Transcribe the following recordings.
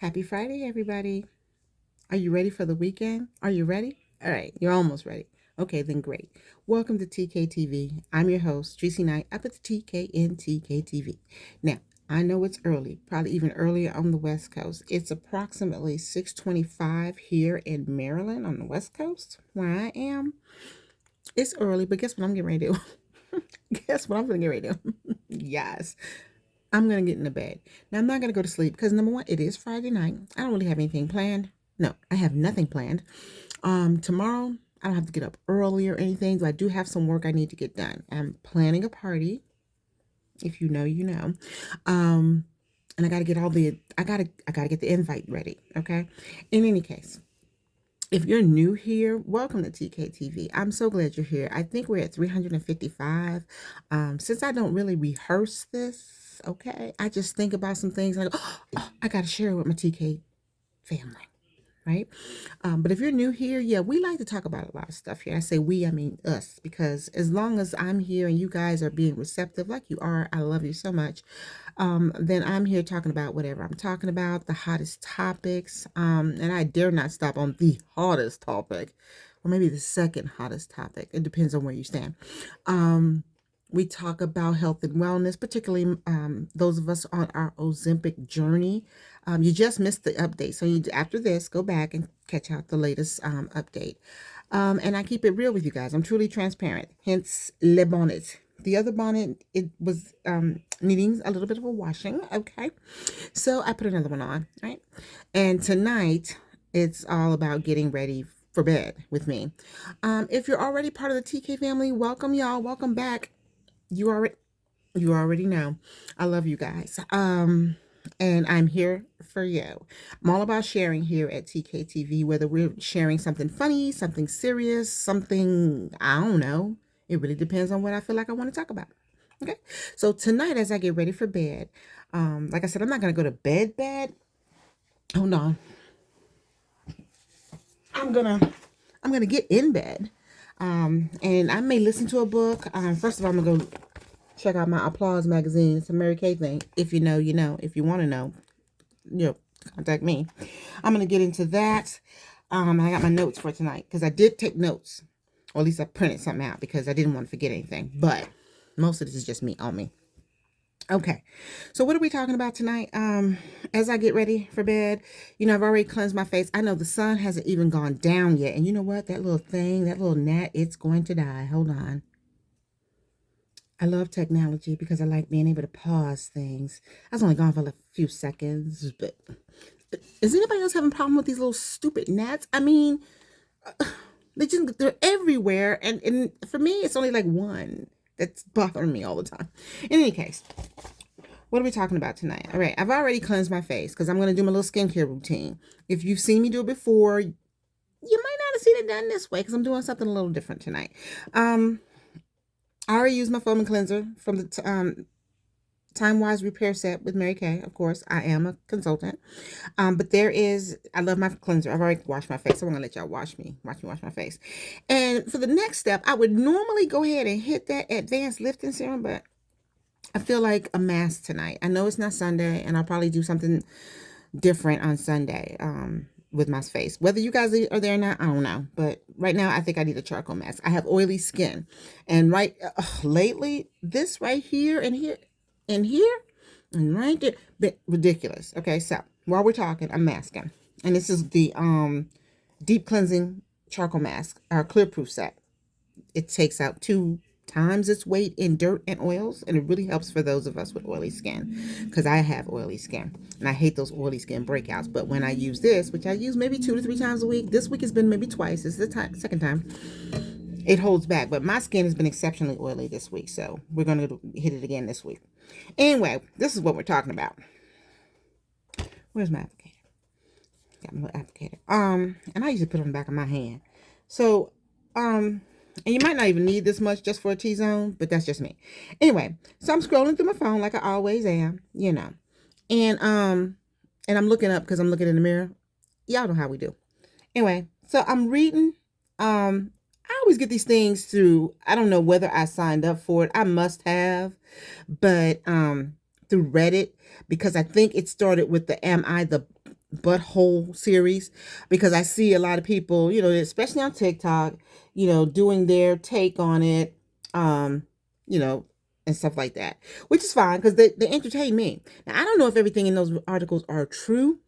Happy Friday, everybody. Are you ready for the weekend? Are you ready? All right, you're almost ready. Okay, then great. Welcome to TKTV. I'm your host, Tracy Knight, up at the TKN TKTV. Now, I know it's early, probably even earlier on the West Coast. It's approximately 6:25 here in Maryland on the West Coast, where I am. It's early, but guess what I'm getting ready to do? Guess what I'm going to get ready to do? Yes. I'm going to get into bed. Now, I'm not going to go to sleep because number one, it is Friday night. I don't really have anything planned. No, I have nothing planned. Tomorrow, I don't have to get up early or anything, but I do have some work I need to get done. I'm planning a party. If you know, you know. Um, and I got to get I got to get the invite ready. Okay. In any case, if you're new here, welcome to TKTV. I'm so glad you're here. I think we're at 355. Since I don't really rehearse this, okay, I just think about some things like, oh, I got to share it with my TK family, right? But if you're new here, yeah, we like to talk about a lot of stuff here. I say we, I mean us, because as long as I'm here and you guys are being receptive like you are, I love you so much. Then I'm here talking about whatever I'm talking about, the hottest topics. And I dare not stop on the hottest topic, or maybe the second hottest topic. It depends on where you stand. We talk about health and wellness, particularly those of us on our Ozempic journey. You just missed the update. So after this, go back and catch out the latest update. And I keep it real with you guys. I'm truly transparent, hence Le Bonnet. The other bonnet, it was needing a little bit of a washing, okay? So I put another one on, right? And tonight, it's all about getting ready for bed with me. If you're already part of the TK family, welcome y'all. Welcome back. You already you already know. I love you guys. And I'm here for you. I'm all about sharing here at TKTV, whether we're sharing something funny, something serious, something, I don't know. It really depends on what I feel like I want to talk about. Okay. So tonight, as I get ready for bed, like I said, I'm not going to go to bed. Hold on. I'm gonna get in bed. And I may listen to a book. First of all, I'm gonna go check out my Applause magazine. It's a Mary Kay thing. If you know, you know. If you want to know, you know, contact me. I'm gonna get into that. I got my notes for tonight because I did take notes, or at least I printed something out because I didn't want to forget anything. But most of this is just me on me. Okay, so what are we talking about tonight? As I get ready for bed, I've already cleansed my face. I know the sun hasn't even gone down yet, and you know what? That little thing, that little gnat, it's going to die. Hold on. I love technology because I like being able to pause things. I was only gone for like a few seconds, but is anybody else having a problem with these little stupid gnats? I mean, they're everywhere, and for me, it's only like one that's bothering me all the time. In any case, what are we talking about tonight? All right, I've already cleansed my face because I'm going to do my little skincare routine. If you've seen me do it before, you might not have seen it done this way because I'm doing something a little different tonight. I already used my foaming cleanser from the Time Wise Repair Set with Mary Kay. Of course, I am a consultant. But I love my cleanser. I've already washed my face. So I'm going to let y'all watch me wash my face. And for the next step, I would normally go ahead and hit that advanced lifting serum, but I feel like a mask tonight. I know it's not Sunday, and I'll probably do something different on Sunday with my face. Whether you guys are there or not, I don't know. But right now, I think I need a charcoal mask. I have oily skin. And lately, this right here and here and here and right there, bit ridiculous. Okay, so while we're talking, I'm masking. And this is the deep cleansing charcoal mask, our clear proof set. It takes out 2 times its weight in dirt and oils, and it really helps for those of us with oily skin, because I have oily skin and I hate those oily skin breakouts. But when I use this, which I use maybe 2 to 3 times a week, this week has been maybe twice. This is the second time. It holds back, but my skin has been exceptionally oily this week, so we're going to hit it again this week. Anyway, this is what we're talking about. Where's my applicator? Got my little applicator. And I usually put it on the back of my hand. So, and you might not even need this much just for a T-zone, but that's just me. Anyway, so I'm scrolling through my phone like I always am, And I'm looking up because I'm looking in the mirror. Y'all know how we do. Anyway, so I'm reading. I always get these things through, I don't know whether I signed up for it. I must have, but through Reddit, because I think it started with the Am I the butthole series, because I see a lot of people, especially on TikTok, doing their take on it, um, you know, and stuff like that, which is fine because they entertain me. Now, I don't know if everything in those articles are true,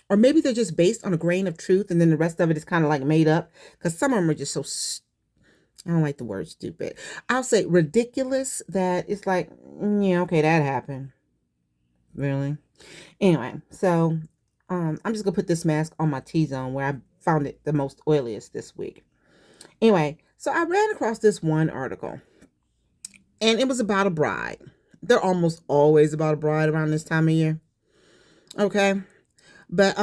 or maybe they're just based on a grain of truth, and then the rest of it is kind of like made up, because some of them are just so, I don't like the word stupid. I'll say ridiculous, that it's like, yeah, okay, that happened. Really? Anyway, so I'm just gonna put this mask on my T-zone where I found it the most oiliest this week. Anyway, so I ran across this one article, and it was about a bride. They're almost always about a bride around this time of year. Okay. But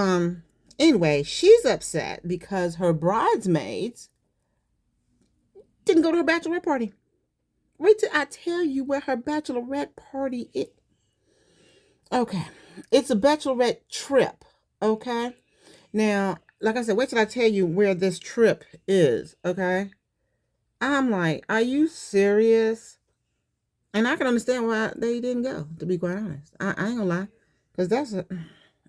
anyway, she's upset because her bridesmaids didn't go to her bachelorette party. Wait till I tell you where her bachelorette party is. Okay. It's a bachelorette trip. Okay. Now, like I said, wait till I tell you where this trip is. Okay. I'm like, are you serious? And I can understand why they didn't go, to be quite honest. I ain't gonna lie. Because that's a.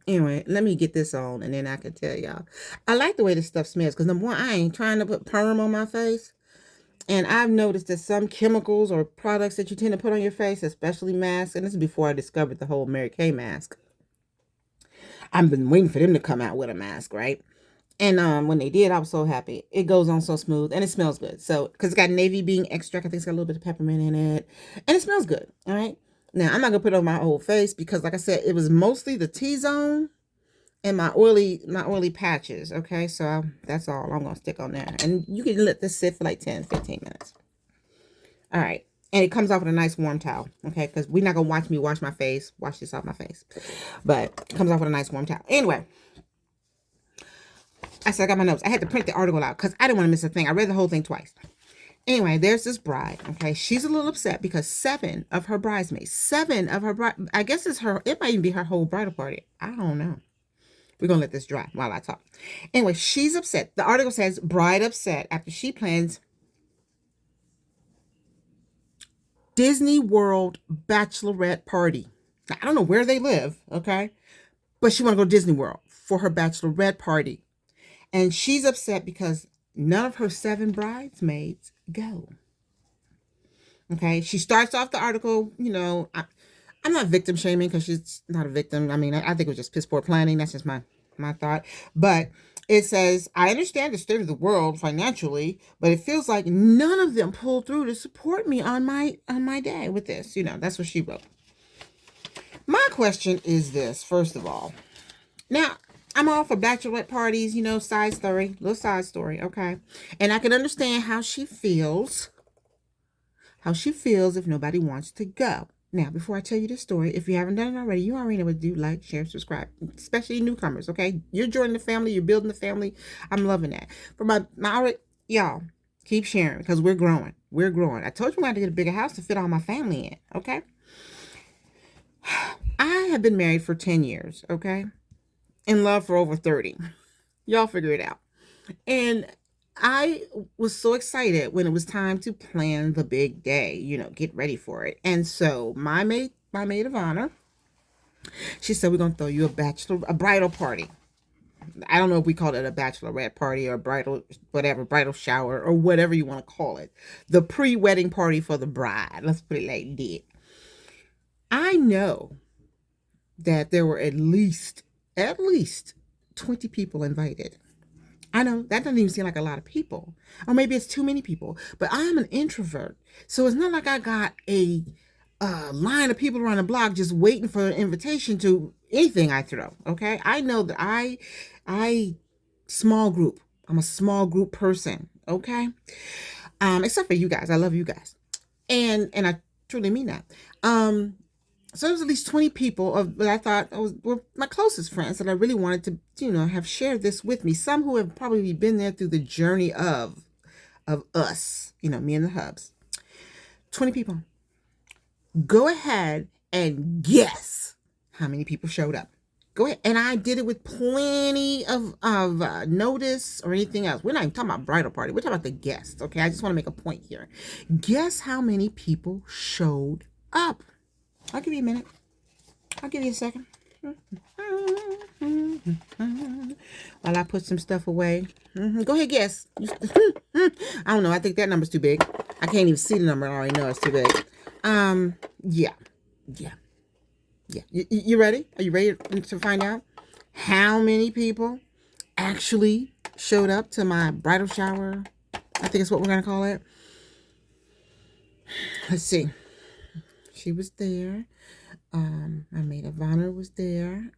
Anyway, let me get this on and then I can tell y'all. I like the way this stuff smells because, number one, I ain't trying to put perm on my face. And I've noticed that some chemicals or products that you tend to put on your face, especially masks, and this is before I discovered the whole Mary Kay mask. I've been waiting for them to come out with a mask, right? And when they did, I was so happy. It goes on so smooth and it smells good. So, because it's got navy bean extract, I think it's got a little bit of peppermint in it, and it smells good. All right. Now, I'm not gonna put it on my whole face because, like I said, it was mostly the T-zone and my oily patches. Okay, so that's all I'm gonna stick on there, and you can let this sit for like 10-15 minutes. All right, and it comes off with a nice warm towel. Okay, because we're not gonna watch me wash this off my face, but it comes off with a nice warm towel. Anyway, I said I got my notes. I had to print the article out because I didn't want to miss a thing. I read the whole thing twice. Anyway, there's this bride. Okay, she's a little upset because seven of her bridesmaids, I guess it might even be her whole bridal party. I don't know. We're going to let this dry while I talk. Anyway, she's upset. The article says, bride upset after she plans Disney World bachelorette party. Now, I don't know where they live, okay? But she want to go to Disney World for her bachelorette party. And she's upset because none of her 7 bridesmaids go. Okay? She starts off the article, I'm not victim shaming because she's not a victim. I mean, I think it was just piss poor planning. That's just my thought. But it says, I understand the state of the world financially, but it feels like none of them pulled through to support me on my day with this. That's what she wrote. My question is this, first of all. Now, I'm all for bachelorette parties, little side story, okay? And I can understand how she feels if nobody wants to go. Now, before I tell you this story, if you haven't done it already, you already know what to do. Like, share, subscribe, especially newcomers, okay? You're joining the family. You're building the family. I'm loving that. For my y'all, keep sharing because we're growing. We're growing. I told you I had to get a bigger house to fit all my family in, okay? I have been married for 10 years, okay? In love for over 30. Y'all figure it out. And I was so excited when it was time to plan the big day, get ready for it. And so my maid of honor, she said, we're going to throw you a bridal party. I don't know if we call it a bachelorette party or bridal shower or whatever you want to call it. The pre-wedding party for the bride. Let's put it like that. I know that there were at least 20 people invited. I know that doesn't even seem like a lot of people, or maybe it's too many people, but I'm an introvert. So it's not like I got a line of people around the block just waiting for an invitation to anything I throw. Okay. I know that small group. I'm a small group person. Okay. Except for you guys. I love you guys. And I truly mean that. So there was at least 20 people that I thought were my closest friends that I really wanted to, have shared this with me. Some who have probably been there through the journey of us, me and the hubs. 20 people. Go ahead and guess how many people showed up. Go ahead. And I did it with plenty of notice or anything else. We're not even talking about bridal party. We're talking about the guests. Okay. I just want to make a point here. Guess how many people showed up. I'll give you a minute. I'll give you a second. while I put some stuff away. Go ahead, guess. I don't know. I think that number's too big. I can't even see the number. I already know it's too big. Yeah. Yeah. Yeah. You ready? Are you ready to find out how many people actually showed up to my bridal shower? I think it's what we're going to call it. Let's see. She was there. My maid of honor was there.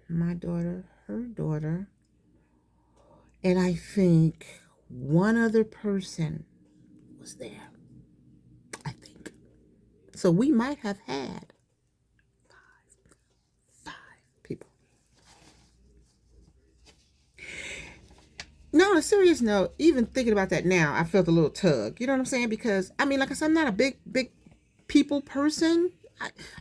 My daughter, her daughter, and I think one other person was there. I think. So we might have had five people. No, on a serious note, even thinking about that now, I felt a little tug. You know what I'm saying? Because, I mean, like I said, I'm not a big people person.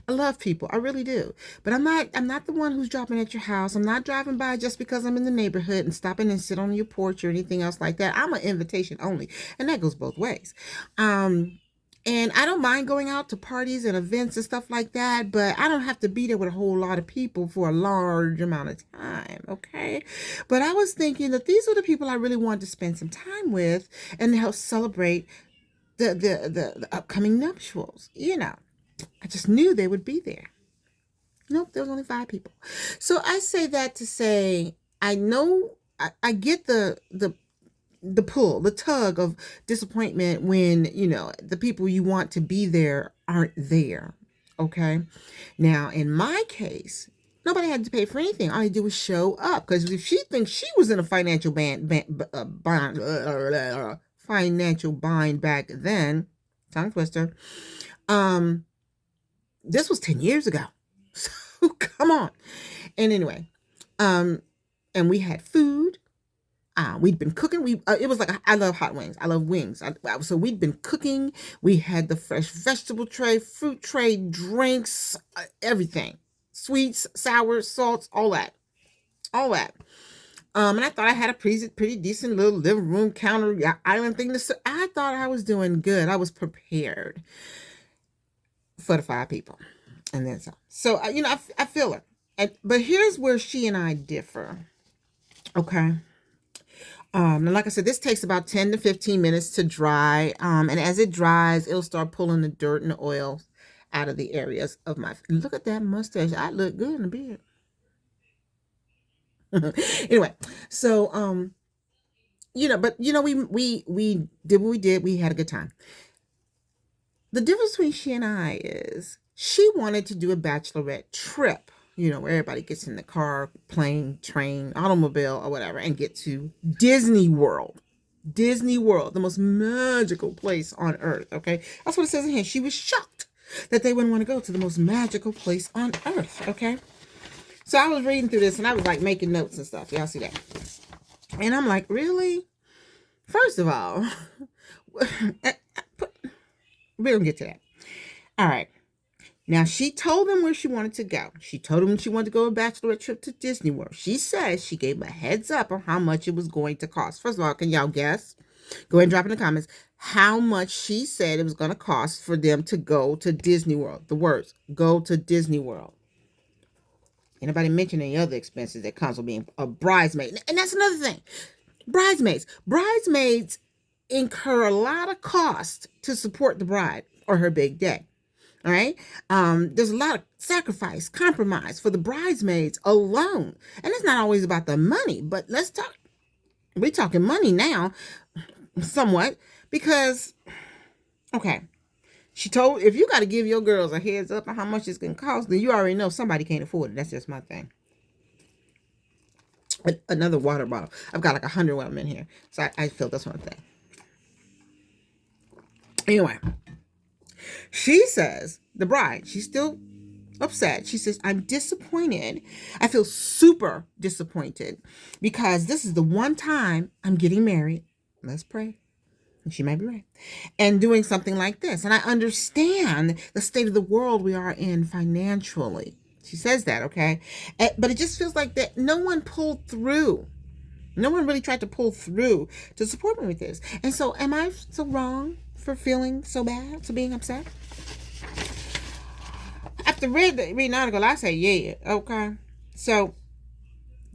I love people. I really do. But I'm not the one who's dropping at your house. I'm not driving by just because I'm in the neighborhood and stopping and sit on your porch or anything else like that. I'm an invitation only. And that goes both ways. And I don't mind going out to parties and events and stuff like that, but I don't have to be there with a whole lot of people for a large amount of time, okay? But I was thinking that these were the people I really wanted to spend some time with and help celebrate the upcoming nuptials. You know, I just knew they would be there. Nope, there was only 5 people. So I say that to say, I know, I get the pull, the tug of disappointment when, you know, the people you want to be there aren't there. Okay. Now, in my case, nobody had to pay for anything. All I did was show up. Because if she thinks she was in a financial financial bind back then, tongue twister, this was 10 years ago. So come on. And anyway, and we had food. We'd been cooking. It was like, I love hot wings. I love wings. So we'd been cooking. We had the fresh vegetable tray, fruit tray, drinks, everything. Sweets, sours, salts, all that. And I thought I had a pretty decent little living room counter island thing. I thought I was doing good. I was prepared for the 5 people. And then so. So, you know, I feel her. But here's where she and I differ. Okay. And like I said, this takes about 10 to 15 minutes to dry. And as it dries, it'll start pulling the dirt and the oil out of the areas of my. Look at that mustache. I look good in the beard. Anyway, so you know, but you know, we did what we did. We had a good time. The difference between she and I is she wanted to do a bachelorette trip. You know, where everybody gets in the car, plane, train, automobile, or whatever, and get to Disney World. Disney World, the most magical place on earth, okay? That's what it says in here. She was shocked that they wouldn't want to go to the most magical place on earth, okay? So I was reading through this, and I was, like, making notes and stuff. Y'all see that? And I'm like, really? First of all, we don't get to that. All right. Now, she told them where she wanted to go. She told them she wanted to go on a bachelorette trip to Disney World. She says she gave them a heads up on how much it was going to cost. First of all, can y'all guess? Go ahead and drop in the comments how much she said it was going to cost for them to go to Disney World. The words, go to Disney World. Anybody mention any other expenses that comes with being a bridesmaid? And that's another thing. Bridesmaids. Bridesmaids incur a lot of cost to support the bride or her big day. All right. There's a lot of sacrifice, compromise for the bridesmaids alone. And it's not always about the money, but we're talking money now, somewhat, because, okay, she told, if you got to give your girls a heads up on how much it's going to cost, then you already know somebody can't afford it. That's just my thing. Another water bottle. I've got like 100 of them in here. So I feel that's one thing. Anyway. She says, the bride, she's still upset. She says, I'm disappointed. I feel super disappointed because this is the one time I'm getting married. Let's pray. And she might be right. And doing something like this. And I understand the state of the world we are in financially. She says that, okay? But it just feels like that no one pulled through. No one really tried to pull through to support me with this. And so am I so wrong for feeling so bad, for being upset? After reading the article, I say, yeah, okay. So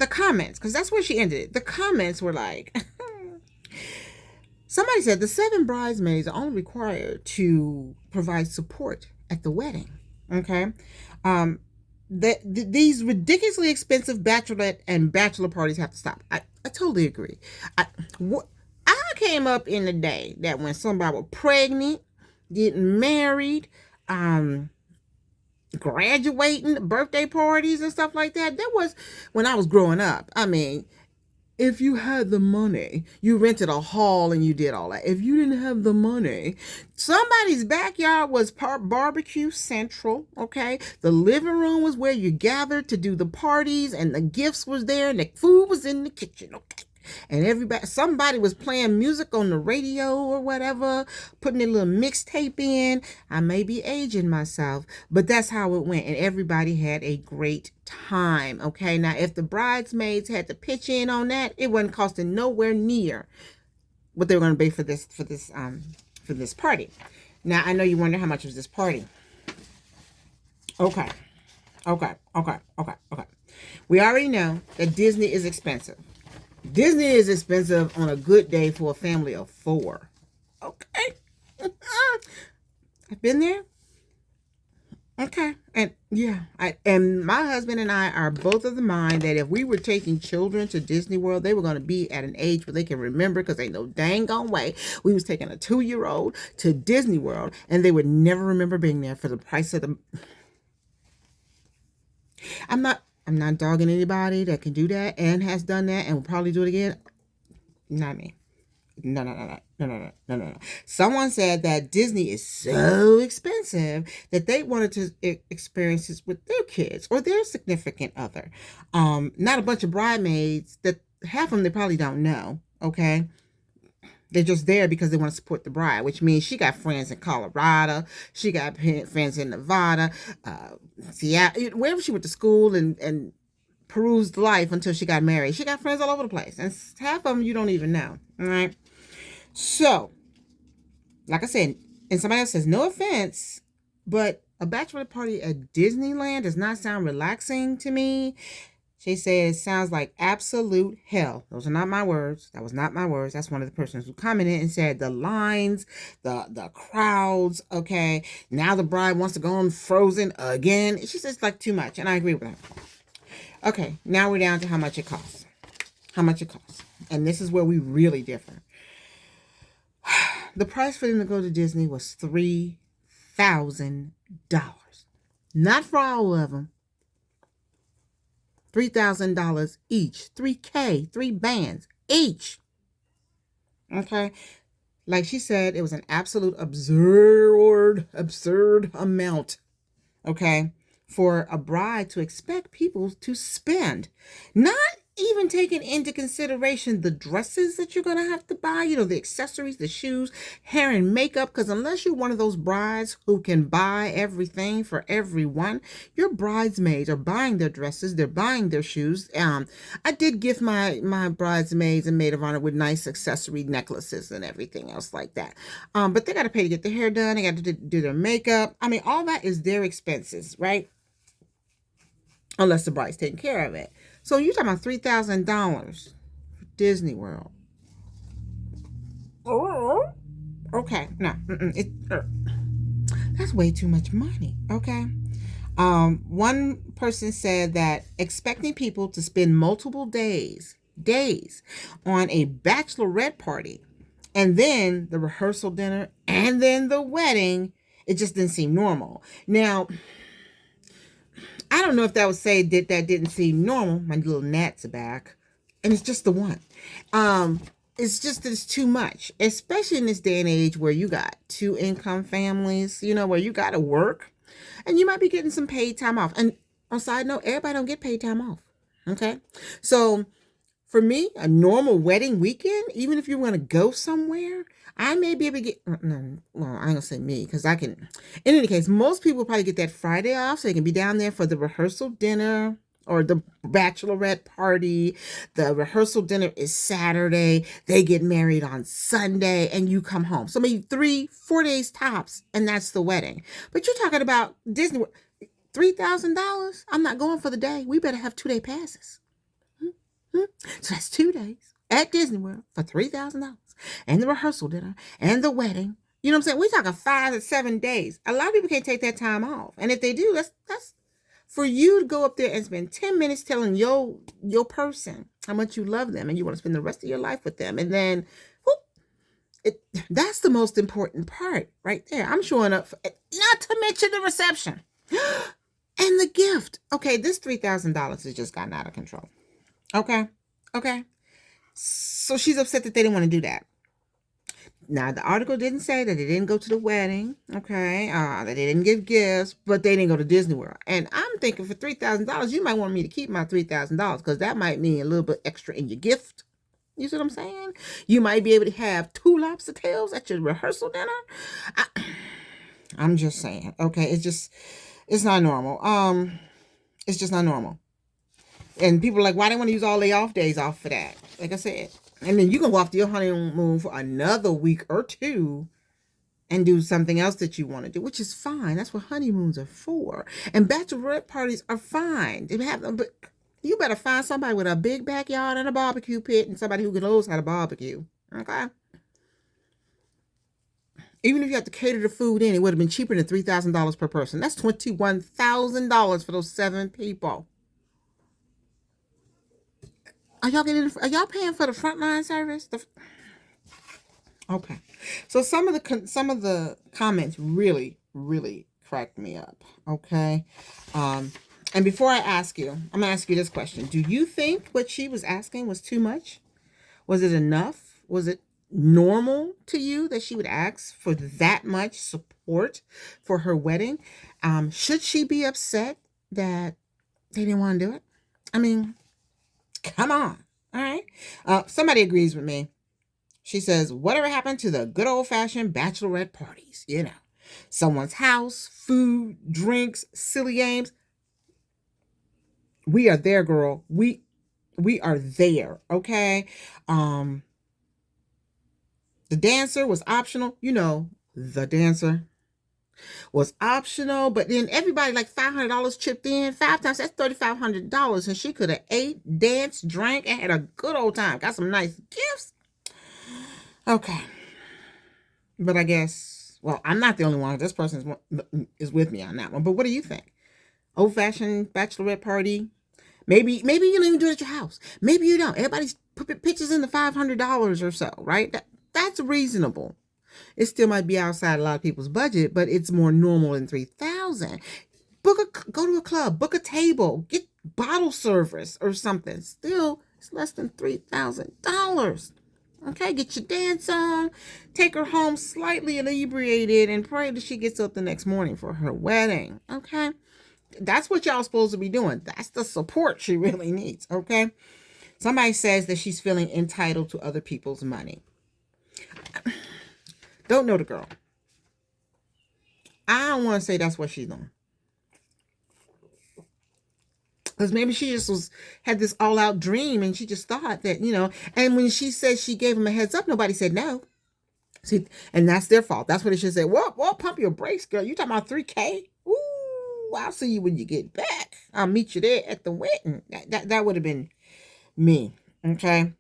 the comments, because that's where she ended it. The comments were like, somebody said the 7 bridesmaids are only required to provide support at the wedding. Okay. These ridiculously expensive bachelorette and bachelor parties have to stop. I totally agree. I came up in the day that when somebody was pregnant, getting married, graduating, birthday parties and stuff like that. That was when I was growing up. I mean, if you had the money, you rented a hall and you did all that. If you didn't have the money, somebody's backyard was barbecue central, okay? The living room was where you gathered to do the parties, and the gifts was there, and the food was in the kitchen, okay? And somebody was playing music on the radio or whatever, putting a little mixtape in. I may be aging myself, but that's how it went. And everybody had a great time. Okay. Now, if the bridesmaids had to pitch in on that, it wasn't costing nowhere near what they were going to pay for this party. Now, I know you wonder how much was this party. Okay. We already know that Disney is expensive. Disney is expensive on a good day for a family of 4. Okay. I've been there. Okay. And yeah, and my husband and I are both of the mind that if we were taking children to Disney World, they were going to be at an age where they can remember, because ain't no dang gone way we was taking a 2-year-old to Disney World and they would never remember being there for the price of the... I'm not dogging anybody that can do that and has done that and will probably do it again. Not me. No. Someone said that Disney is so expensive that they wanted to experience this with their kids or their significant other. Not a bunch of bridesmaids that half of them they probably don't know. Okay. They're just there because they want to support the bride, which means she got friends in Colorado. She got friends in Nevada, Seattle, wherever she went to school and perused life until she got married. She got friends all over the place. And half of them you don't even know. All right. So, like I said, and somebody else says, no offense, but a bachelorette party at Disneyland does not sound relaxing to me. She says, sounds like absolute hell. Those are not my words. That was not my words. That's one of the persons who commented and said the lines, the crowds, okay. Now the bride wants to go on Frozen again. She says it's like too much, and I agree with her. Okay, now we're down to how much it costs. How much it costs. And this is where we really differ. The price for them to go to Disney was $3,000. Not for all of them. $3,000 each. $3K, 3 bands each. Okay. Like she said, it was an absolute absurd amount. Okay. For a bride to expect people to spend. Not even taking into consideration the dresses that you're going to have to buy, you know, the accessories, the shoes, hair and makeup, because unless you're one of those brides who can buy everything for everyone, your bridesmaids are buying their dresses, they're buying their shoes. I did gift my bridesmaids and maid of honor with nice accessory necklaces and everything else like that. But they got to pay to get their hair done, they got to do their makeup. I mean, all that is their expenses, right? Unless the bride's taking care of it. So you're talking about $3,000 for Disney World. Oh, okay. No, that's way too much money. Okay. One person said that expecting people to spend multiple days on a bachelorette party, and then the rehearsal dinner, and then the wedding, it just didn't seem normal. Now, I don't know if that would say that didn't seem normal. My little gnats are back. And it's just the one. It's too much. Especially in this day and age where you got 2 income families, you know, where you got to work. And you might be getting some paid time off. And on a side note, everybody don't get paid time off. Okay? So, for me, a normal wedding weekend, even if you want to go somewhere, I may be able to get, no, well, I ain't gonna say me, because I can, in any case, most people probably get that Friday off, so they can be down there for the rehearsal dinner, or the bachelorette party. The rehearsal dinner is Saturday, they get married on Sunday, and you come home. So maybe 3-4 days tops, and that's the wedding. But you're talking about Disney, $3,000? I'm not going for the day. We better have 2-day passes. So that's 2 days at Disney World for $3,000, and the rehearsal dinner and the wedding. You know what I'm saying? We're talking 5 to 7 days. A lot of people can't take that time off, and if they do, that's for you to go up there and spend 10 minutes telling your person how much you love them and you want to spend the rest of your life with them, and then whoop, that's the most important part right there. I'm showing up for it, not to mention the reception and the gift. Okay, this $3,000 has just gotten out of control. Okay. So she's upset that they didn't want to do that. Now, the article didn't say that they didn't go to the wedding, okay, that they didn't give gifts, but they didn't go to Disney World. And I'm thinking for $3,000, you might want me to keep my $3,000 because that might mean a little bit extra in your gift. You see what I'm saying? You might be able to have 2 lobster tails at your rehearsal dinner. I'm just saying, okay, it's not normal. It's just not normal. And people are like, why they want to use all their off days off for that? Like I said. And then you can go off to your honeymoon for another week or 2 and do something else that you want to do, which is fine. That's what honeymoons are for. And bachelorette parties are fine. They have them, but you better find somebody with a big backyard and a barbecue pit and somebody who knows how to barbecue. Okay? Even if you have to cater the food in, it would have been cheaper than $3,000 per person. That's $21,000 for those 7 people. Are y'all paying for the frontline service? Okay. So some of the comments really cracked me up. Okay. And before I ask you, I'm gonna ask you this question: do you think what she was asking was too much? Was it enough? Was it normal to you that she would ask for that much support for her wedding? Should she be upset that they didn't want to do it? I mean, come on. All right. Somebody agrees with me. She says, whatever happened to the good old-fashioned bachelorette parties? You know, someone's house, food, drinks, silly games. We are there, girl. We are there, okay? The dancer was optional. You know, the dancer was optional, but then everybody like $500 chipped in 5 times. That's $3,500, and she could have ate, danced, drank, and had a good old time. Got some nice gifts. Okay, but I guess, well, I'm not the only one. This person is with me on that one. But what do you think? Old-fashioned bachelorette party? Maybe you don't even do it at your house. Maybe you don't. Everybody's put pictures in the $500 or so, right? That's reasonable. It still might be outside a lot of people's budget, but it's more normal than $3,000. Go to a club, book a table, get bottle service or something. Still, it's less than $3,000. Okay, get your dance on, take her home slightly inebriated, and pray that she gets up the next morning for her wedding. Okay, that's what y'all supposed to be doing. That's the support she really needs. Okay, somebody says that she's feeling entitled to other people's money. Don't know the girl. I don't want to say that's what she's doing. Because maybe she just had this all-out dream and she just thought that, and when she said she gave him a heads up, nobody said no. See, and that's their fault. That's what they should say. Well, pump your brakes, girl. You talking about $3,000? Ooh, I'll see you when you get back. I'll meet you there at the wedding. That would have been me. Okay?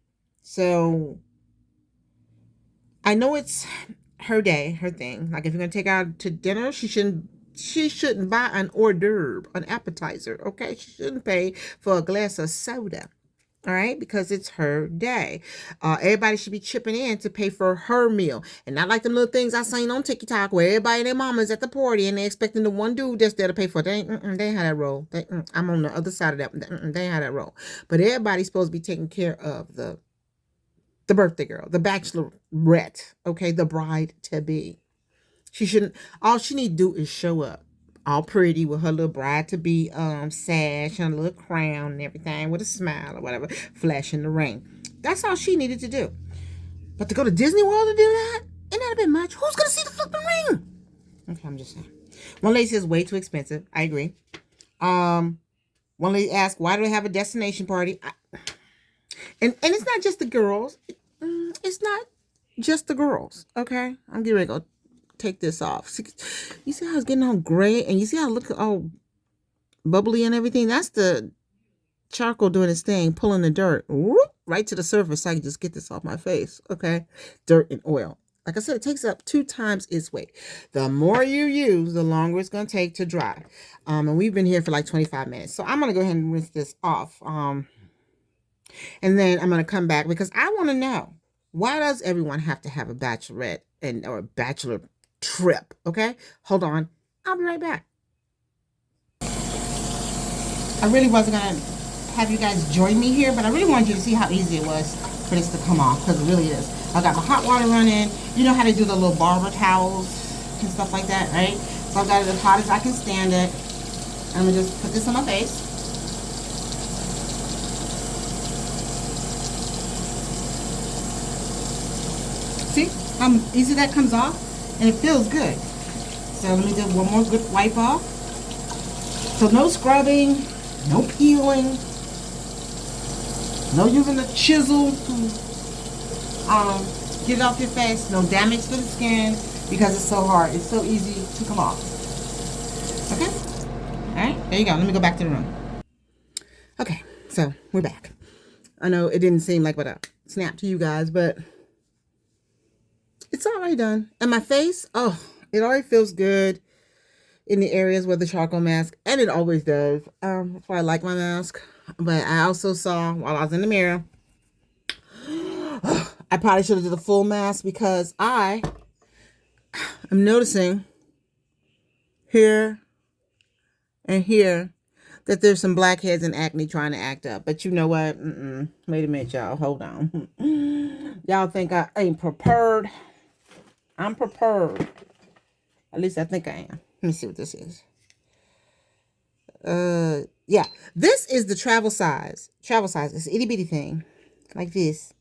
So, I know it's her day, her thing. Like, if you're going to take her out to dinner, she shouldn't buy an hors d'oeuvre, an appetizer, okay? She shouldn't pay for a glass of soda, all right? Because it's her day. Everybody should be chipping in to pay for her meal. And not like them little things I seen on TikTok where everybody and their mama's at the party and they're expecting the one dude that's there to pay for it. They ain't how that roll. I'm on the other side of that. They ain't how that roll. But everybody's supposed to be taking care of the birthday girl, the bachelorette, okay? The bride-to-be. She shouldn't. All she need to do is show up, all pretty with her little bride-to-be sash and a little crown and everything, with a smile or whatever, flashing the ring. That's all she needed to do. But to go to Disney World to do that, ain't that a bit much? Who's gonna see the flipping ring? Okay, I'm just saying. One lady says way too expensive. I agree. One lady asked, why do they have a destination party? And it's not just the girls. It's not just the girls. Okay, I'm getting ready to go take this off. You see how it's getting all gray, and you see how it looks all bubbly and everything? That's the charcoal doing its thing, pulling the dirt whoop, right to the surface so I can just get this off my face. Okay. Dirt and oil. Like I said, it takes up 2 times its weight. The more you use, the longer it's going to take to dry. And we've been here for like 25 minutes. So I'm going to go ahead and rinse this off. And then I'm going to come back because I want to know, why does everyone have to have a bachelorette or a bachelor trip? Okay. Hold on. I'll be right back. I really wasn't going to have you guys join me here, but I really wanted you to see how easy it was for this to come off, because it really is. I got my hot water running. You know how to do the little barber towels and stuff like that, right? So I've got it as hot as I can stand it. I'm going to just put this on my face. See how easy that comes off? And it feels good. So let me do one more good wipe off. So no scrubbing, no peeling, no using the chisel to get it off your face, no damage to the skin because it's so hard. It's so easy to come off. Okay? Alright, there you go. Let me go back to the room. Okay, so we're back. I know it didn't seem like what a snap to you guys, but it's already done. And my face, oh, it already feels good in the areas where the charcoal mask, and it always does. That's why I like my mask. But I also saw while I was in the mirror, I probably should have did a full mask because I am noticing here and here that there's some blackheads and acne trying to act up. But you know what? Wait a minute, y'all. Hold on. Y'all think I ain't prepared? I'm prepared. At least I think I am. Let me see what this is. Yeah, this is the travel size. It's an itty bitty thing like this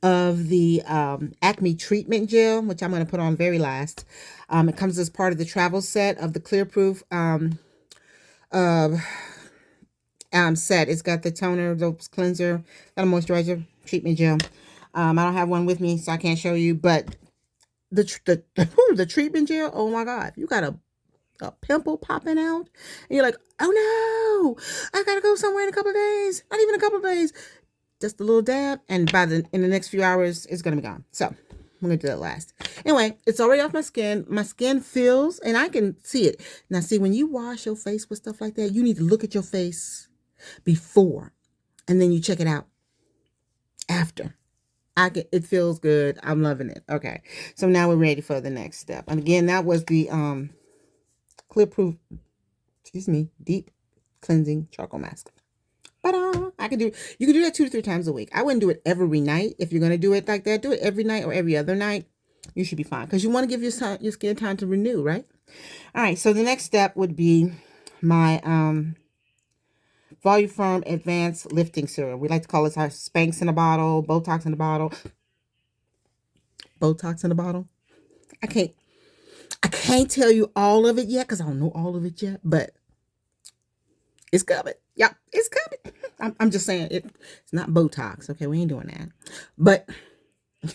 of the Acme treatment gel, which I'm going to put on very last. It comes as part of the travel set of the clear proof set. It's got the toner, the cleanser, got a moisturizer, treatment gel. I don't have one with me, so I can't show you, but the treatment gel, oh my God, you got a pimple popping out and you're like, oh no, I gotta go somewhere in a couple of days. Not even a couple of days, just a little dab, and in the next few hours it's gonna be gone. So I'm gonna do that last. Anyway, it's already off my skin. My skin feels, and I can see it now. See, when you wash your face with stuff like that, you need to look at your face before and then you check it out after. It feels good. I'm loving it. Okay, so now we're ready for the next step. And again, that was the clear proof, deep cleansing charcoal mask. But you can do that 2 to 3 times a week. I wouldn't do it every night. If you're going to do it like that, do it every night or every other night. You should be fine because you want to give your skin time to renew, right? All right, so the next step would be my Volume Firm Advanced Lifting Serum. We like to call this our Spanx in a bottle, Botox in a bottle. Botox in a bottle. I can't tell you all of it yet because I don't know all of it yet, but it's coming. Yep, it's coming. I'm just saying it's not Botox. Okay, we ain't doing that. But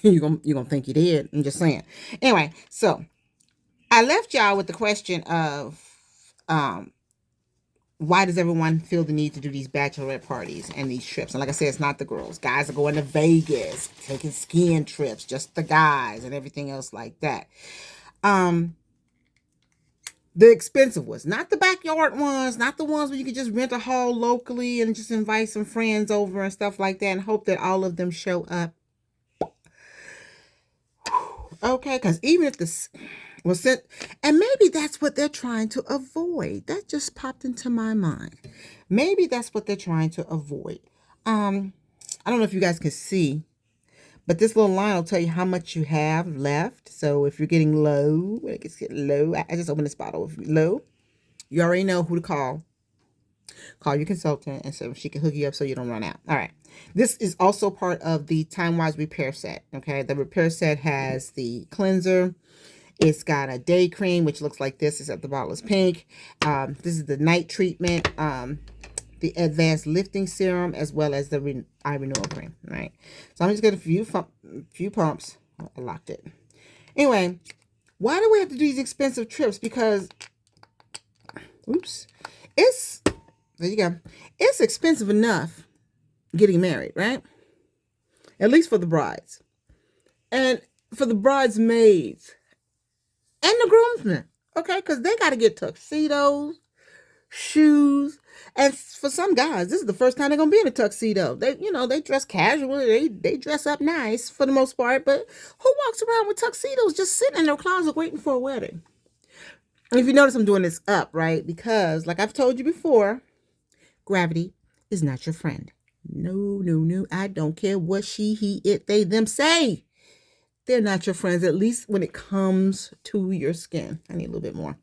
you're gonna think you did. I'm just saying. Anyway, so I left y'all with the question of why does everyone feel the need to do these bachelorette parties and these trips? And like I said, it's not the girls. Guys are going to Vegas, taking skiing trips, just the guys and everything else like that. The expensive ones, not the backyard ones, not the ones where you can just rent a hall locally and just invite some friends over and stuff like that and hope that all of them show up. Okay, because even if this was sent, and maybe that's what they're trying to avoid. That just popped into my mind. Maybe that's what they're trying to avoid. I don't know if you guys can see, but this little line will tell you how much you have left. So if you're getting low, when it gets low, I just opened this bottle. If you're low, you already know who to call. Call your consultant and so she can hook you up so you don't run out. All right. This is also part of the Time-Wise repair set. Okay. The repair set has the cleanser. It's got a day cream, which looks like this, except the bottle is pink. This is the night treatment. The advanced lifting serum, as well as the eye renewal cream, right? So I'm just going to few pumps. I locked it. Anyway, why do we have to do these expensive trips? Because, oops, it's There you go. It's expensive enough getting married, right? At least for the brides. And for the bridesmaids and the groomsmen. Okay, because they got to get tuxedos, shoes, and for some guys, this is the first time they're gonna be in a tuxedo. They dress casually, they dress up nice for the most part, but who walks around with tuxedos just sitting in their closet waiting for a wedding? And if you notice, I'm doing this up, right? Because, like I've told you before, gravity is not your friend. No, no, no. I don't care what she, he, it, they, them say. They're not your friends, at least when it comes to your skin. I need a little bit more.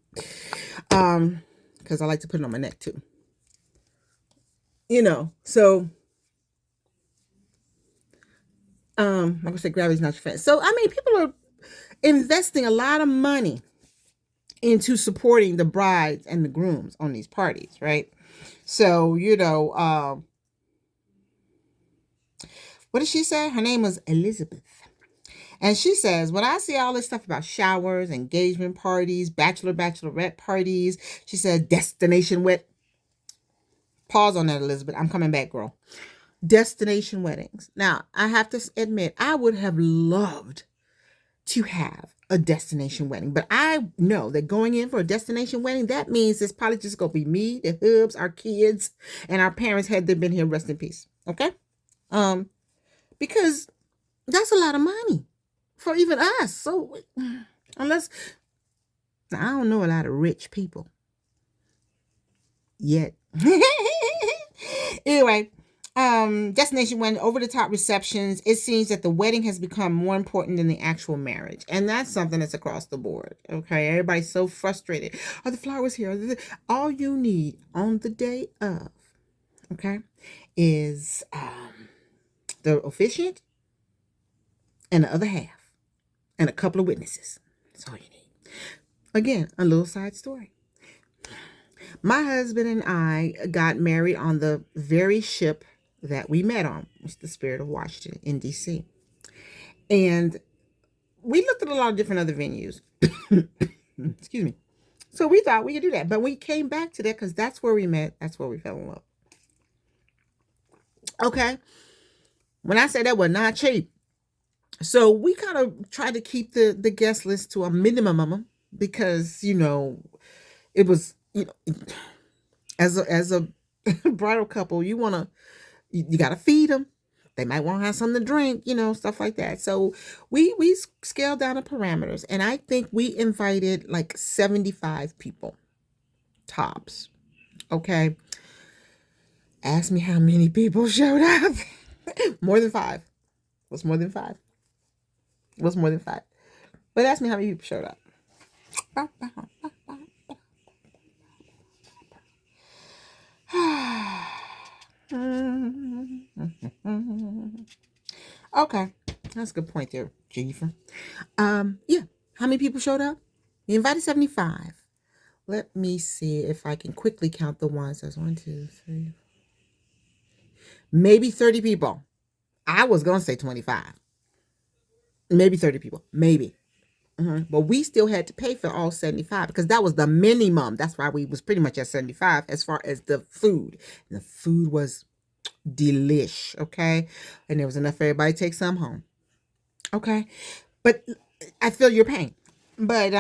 Because I like to put it on my neck too. So like I said, gravity's not your friend. So I mean, people are investing a lot of money into supporting the brides and the grooms on these parties, right? So, what did she say? Her name was Elizabeth. And she says, when I see all this stuff about showers, engagement parties, bachelorette parties, she said, destination wed. Pause on that, Elizabeth. I'm coming back, girl. Destination weddings. Now, I have to admit, I would have loved to have a destination wedding, but I know that going in for a destination wedding, that means it's probably just going to be me, the hubs, our kids, and our parents had they been here, rest in peace. Okay? Because that's a lot of money for even us. So unless, I don't know a lot of rich people yet. Anyway, destination wedding, over the top receptions. It seems that the wedding has become more important than the actual marriage, and that's something that's across the board. Okay, everybody's so frustrated. Are the flowers here? All you need on the day of, okay, is the officiant and the other half, and a couple of witnesses. That's all you need. Again, a little side story. My husband and I got married on the very ship that we met on, which is the Spirit of Washington in D.C. And we looked at a lot of different other venues. Excuse me. So we thought we could do that. But we came back to that because that's where we met. That's where we fell in love. Okay. When I say that was not cheap. So we kind of tried to keep the guest list to a minimum because, it was, as a bridal couple, you got to feed them. They might want to have something to drink, stuff like that. So we scaled down the parameters, and I think we invited like 75 people tops. Okay. Ask me how many people showed up. More than 5. What's more than 5? What's more than 5? But ask me how many people showed up. Okay, that's a good point there, Jennifer. Yeah, how many people showed up? We invited 75. Let me see if I can quickly count the ones. There's 1, 2, 3, maybe 30 people. I was gonna say 25. Maybe 30 people. Maybe. But we still had to pay for all 75 because that was the minimum. That's why we was pretty much at 75 as far as the food. And the food was delish, okay? And there was enough for everybody to take some home. Okay? But I feel your pain. But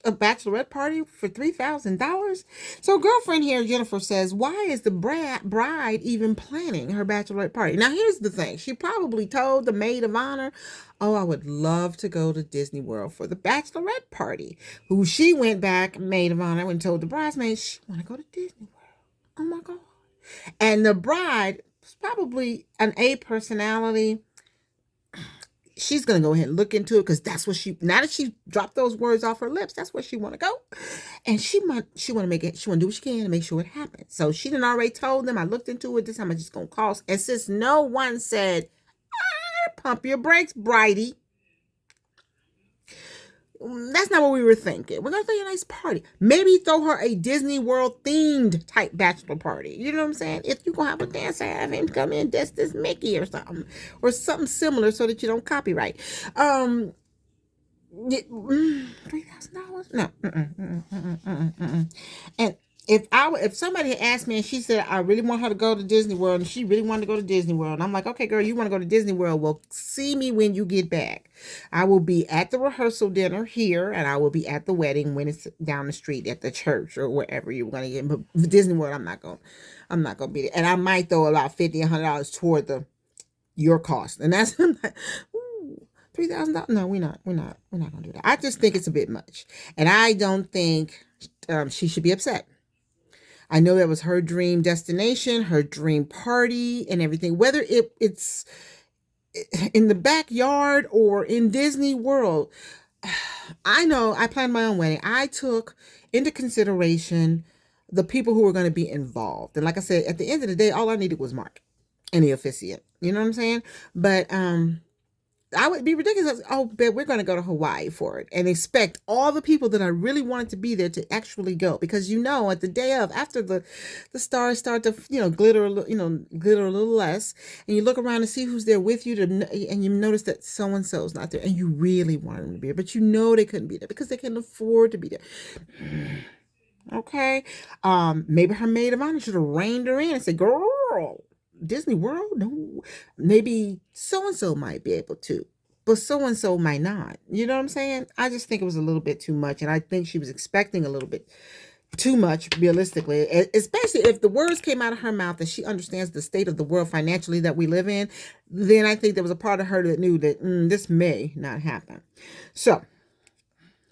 a bachelorette party for $3,000. So girlfriend here, Jennifer, says, why is the bride even planning her bachelorette party? Now, here's the thing. She probably told the maid of honor, oh, I would love to go to Disney World for the bachelorette party. Who she went back, maid of honor, and told the bridesmaid she want to go to Disney World. Oh, my God. And the bride was probably an A personality. She's going to go ahead and look into it because that's what now that she dropped those words off her lips, that's where she want to go. And she want to do what she can to make sure it happens. So she done already told them, I looked into it, this time I'm just going to cost. And since no one said, pump your brakes, bridey, that's not what we were thinking. We're going to throw you a nice party. Maybe throw her a Disney World themed type bachelor party. You know what I'm saying? If you're going to have a dancer, have him come in dressed as Mickey or something similar so that you don't copyright. $3,000? No. And if somebody had asked me and she said I really want her to go to Disney World and she really wanted to go to Disney World, and I'm like, okay, girl, you want to go to Disney World? Well, see me when you get back. I will be at the rehearsal dinner here, and I will be at the wedding when it's down the street at the church or wherever you're going to get. But Disney World, I'm not going to be there, and I might throw about $50, $100 toward your cost, and that's like, $3,000. No, we're not gonna do that. I just think it's a bit much, and I don't think she should be upset. I know that was her dream destination, her dream party, and everything. Whether it's in the backyard or in Disney World, I know I planned my own wedding. I took into consideration the people who were going to be involved, and like I said, at the end of the day, all I needed was Mark and the officiant. You know what I'm saying? But I would be ridiculous. Oh, but we're going to go to Hawaii for it and expect all the people that I really wanted to be there to actually go, because at the day of, after the stars start to glitter glitter a little less, and you look around and see who's there with you and you notice that so and so's not there, and you really wanted them to be there, but they couldn't be there because they couldn't afford to be there. Okay, maybe her maid of honor should have reined her in and said, "Girl, Disney World? No." Maybe so and so might be able to, but so and so might not. You know what I'm saying? I just think it was a little bit too much, and I think she was expecting a little bit too much realistically, especially if the words came out of her mouth that she understands the state of the world financially that we live in. Then I think there was a part of her that knew that this may not happen. So,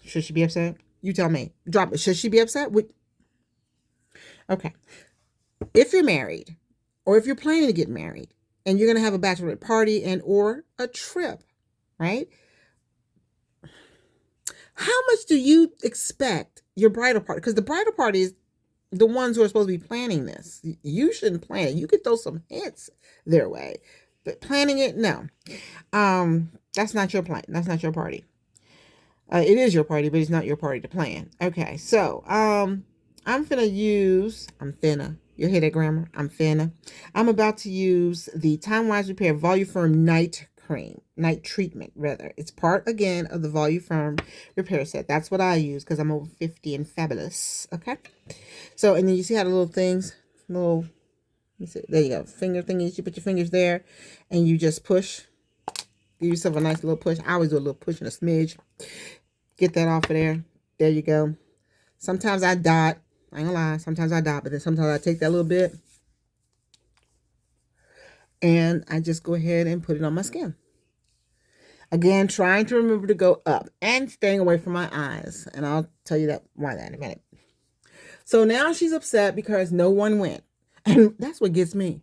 should she be upset? You tell me. Drop it. Should she be upset? Okay. If you're married, or if you're planning to get married, and you're going to have a bachelorette party and or a trip, right? How much do you expect your bridal party? Because the bridal party is the ones who are supposed to be planning this. You shouldn't plan it. You could throw some hints their way, but planning it, no. That's not your plan. That's not your party. It is your party, but it's not your party to plan. Okay, so I'm finna. You hear that grammar? I'm about to use the Time Wise Repair Voluform Night Cream. Night Treatment, rather. It's part, again, of the Voluform Repair Set. That's what I use because I'm over 50 and fabulous. Okay? So, and then you see how the little things, there you go. Finger thingies. You put your fingers there and you just push. Give yourself a nice little push. I always do a little push and a smidge. Get that off of there. There you go. Sometimes I dot. I ain't gonna lie. Sometimes I dot, but then sometimes I take that little bit and I just go ahead and put it on my skin. Again, trying to remember to go up and staying away from my eyes. And I'll tell you why that in a minute. So now she's upset because no one went. And that's what gets me.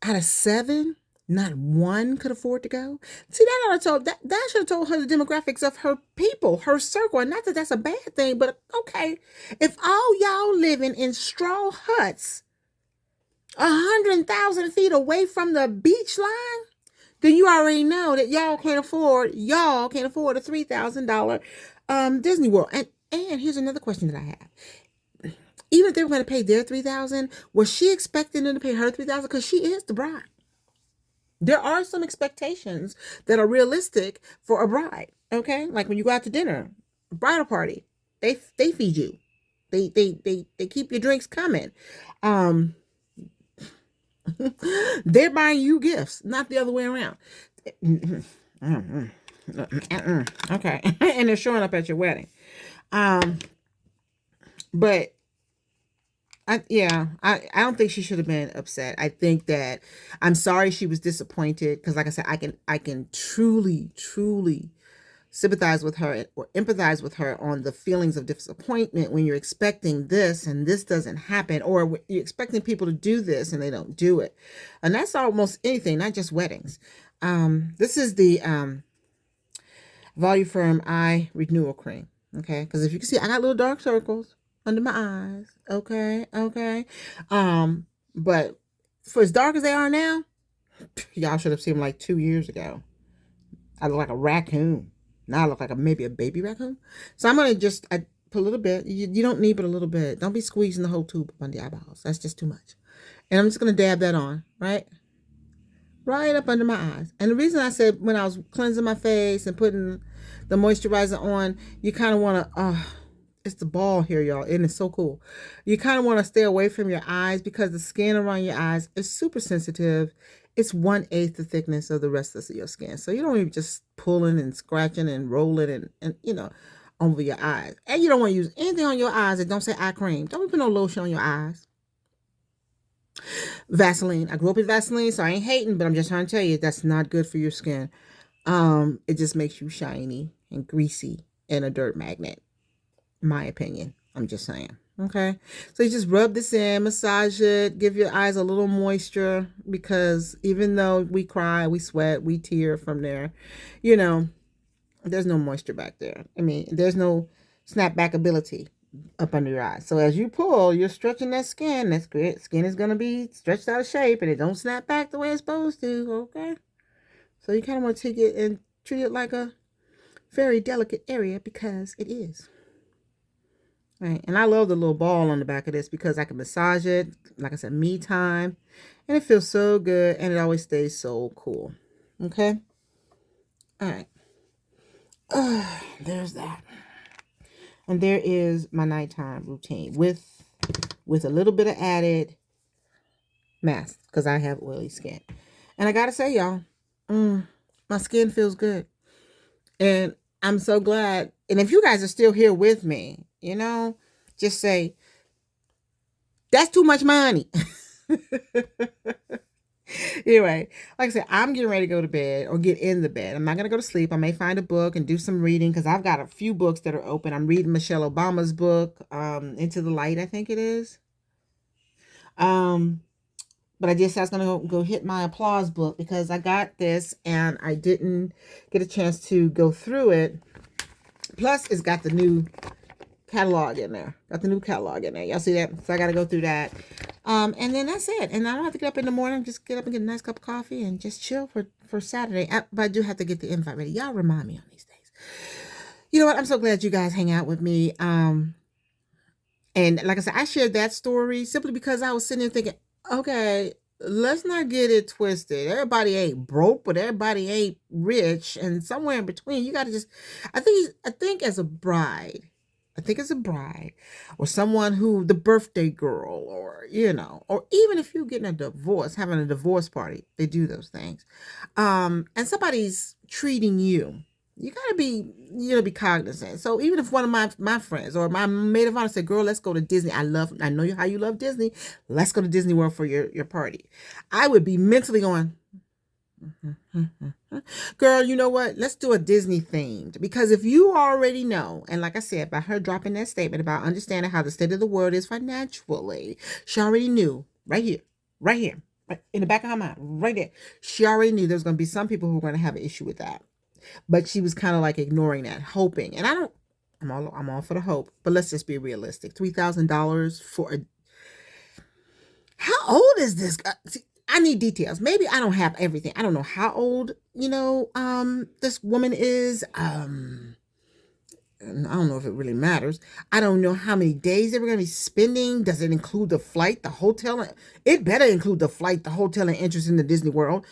Out of 7, not one could afford to go. See, that should have told her the demographics of her people, her circle. And not that that's a bad thing, but okay. If all y'all living in straw huts 100,000 feet away from the beach line, then you already know that y'all can't afford a $3,000 Disney World. And here's another question that I have. Even if they were going to pay their $3,000, was she expecting them to pay her $3,000? Because she is the bride. There are some expectations that are realistic for a bride. Okay, like when you go out to dinner, bridal party, they feed you, they keep your drinks coming. They're buying you gifts, not the other way around. Okay, and they're showing up at your wedding. But I don't think she should have been upset. I think that I'm sorry she was disappointed because, like I said, I can truly sympathize with her or empathize with her on the feelings of disappointment when you're expecting this and this doesn't happen, or you're expecting people to do this and they don't do it. And that's almost anything, not just weddings. This is the Voluform Eye Renewal Cream. Okay, because if you can see, I got little dark circles under my eyes. Okay. But for as dark as they are now, y'all should have seen them like 2 years ago. I look like a raccoon. Now I look like maybe a baby raccoon. So I'm going to I put a little bit. You don't need but a little bit. Don't be squeezing the whole tube up on the eyeballs. That's just too much. And I'm just going to dab that on, right? Right up under my eyes. And the reason I said when I was cleansing my face and putting the moisturizer on, you kind of want to, it's the ball here, y'all, and it's so cool. You kind of want to stay away from your eyes because the skin around your eyes is super sensitive. It's 1/8 the thickness of the rest of your skin. So you don't even just pulling and scratching and rolling and over your eyes. And you don't want to use anything on your eyes that don't say eye cream. Don't put no lotion on your eyes. Vaseline. I grew up with Vaseline, so I ain't hating, but I'm just trying to tell you that's not good for your skin. It just makes you shiny and greasy and a dirt magnet. My opinion. I'm just saying. Okay. So you just rub this in, massage it, give your eyes a little moisture because even though we cry, we sweat, we tear from there, there's no moisture back there. I mean, there's no snapback ability up under your eyes. So as you pull, you're stretching that skin. That skin is going to be stretched out of shape and it don't snap back the way it's supposed to. Okay. So you kind of want to take it and treat it like a very delicate area because it is. Right. And I love the little ball on the back of this because I can massage it, like I said, me time, and it feels so good and it always stays so cool. Okay. All right. There's that. And there is my nighttime routine with a little bit of added mask because I have oily skin. And I got to say, y'all, my skin feels good. And I'm so glad. And if you guys are still here with me, just say, that's too much money. Anyway, like I said, I'm getting ready to go to bed or get in the bed. I'm not going to go to sleep. I may find a book and do some reading because I've got a few books that are open. I'm reading Michelle Obama's book, Into the Light, I think it is. But I just I was going to go hit my applause book because I got this and I didn't get a chance to go through it. Plus, it's got the new catalog in there. Y'all see that? So I got to go through that. And then that's it. And I don't have to get up in the morning. Just get up and get a nice cup of coffee and just chill for Saturday. But I do have to get the invite ready. Y'all remind me on these days. You know what? I'm so glad you guys hang out with me. And like I said, I shared that story simply because I was sitting there thinking, okay, let's not get it twisted. Everybody ain't broke, but everybody ain't rich. And somewhere in between, you got to just, I think as a bride, or someone who the birthday girl, or even if you're getting a divorce, having a divorce party, they do those things. And somebody's treating you, you gotta be cognizant. So even if one of my friends or my maid of honor said, "Girl, let's go to Disney. I know how you love Disney. Let's go to Disney World for your party." I would be mentally going, girl, you know what? Let's do a Disney themed, because if you already know, and like I said, by her dropping that statement about understanding how the state of the world is financially, she already knew right here, right in the back of her mind, right there. She already knew there's going to be some people who are going to have an issue with that, but she was kind of like ignoring that, hoping. And I'm all for the hope, but let's just be realistic. $3,000 for how old is this guy? See, I need details. Maybe I don't have everything. I don't know how old, this woman is. I don't know if it really matters. I don't know how many days they were going to be spending. Does it include the flight, the hotel? It better include the flight, the hotel, and interest in the Disney World.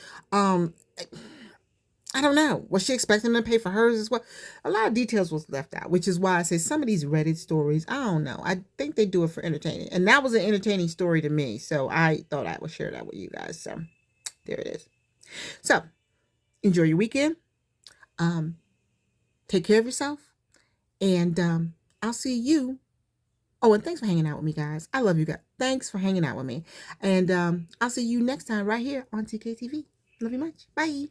I don't know. Was she expecting them to pay for hers as well? A lot of details was left out, which is why I say some of these Reddit stories, I don't know. I think they do it for entertaining. And that was an entertaining story to me. So I thought I would share that with you guys. So there it is. So enjoy your weekend. Take care of yourself. And I'll see you. Oh, and thanks for hanging out with me, guys. I love you guys. Thanks for hanging out with me. And I'll see you next time right here on TKTV. Love you much. Bye.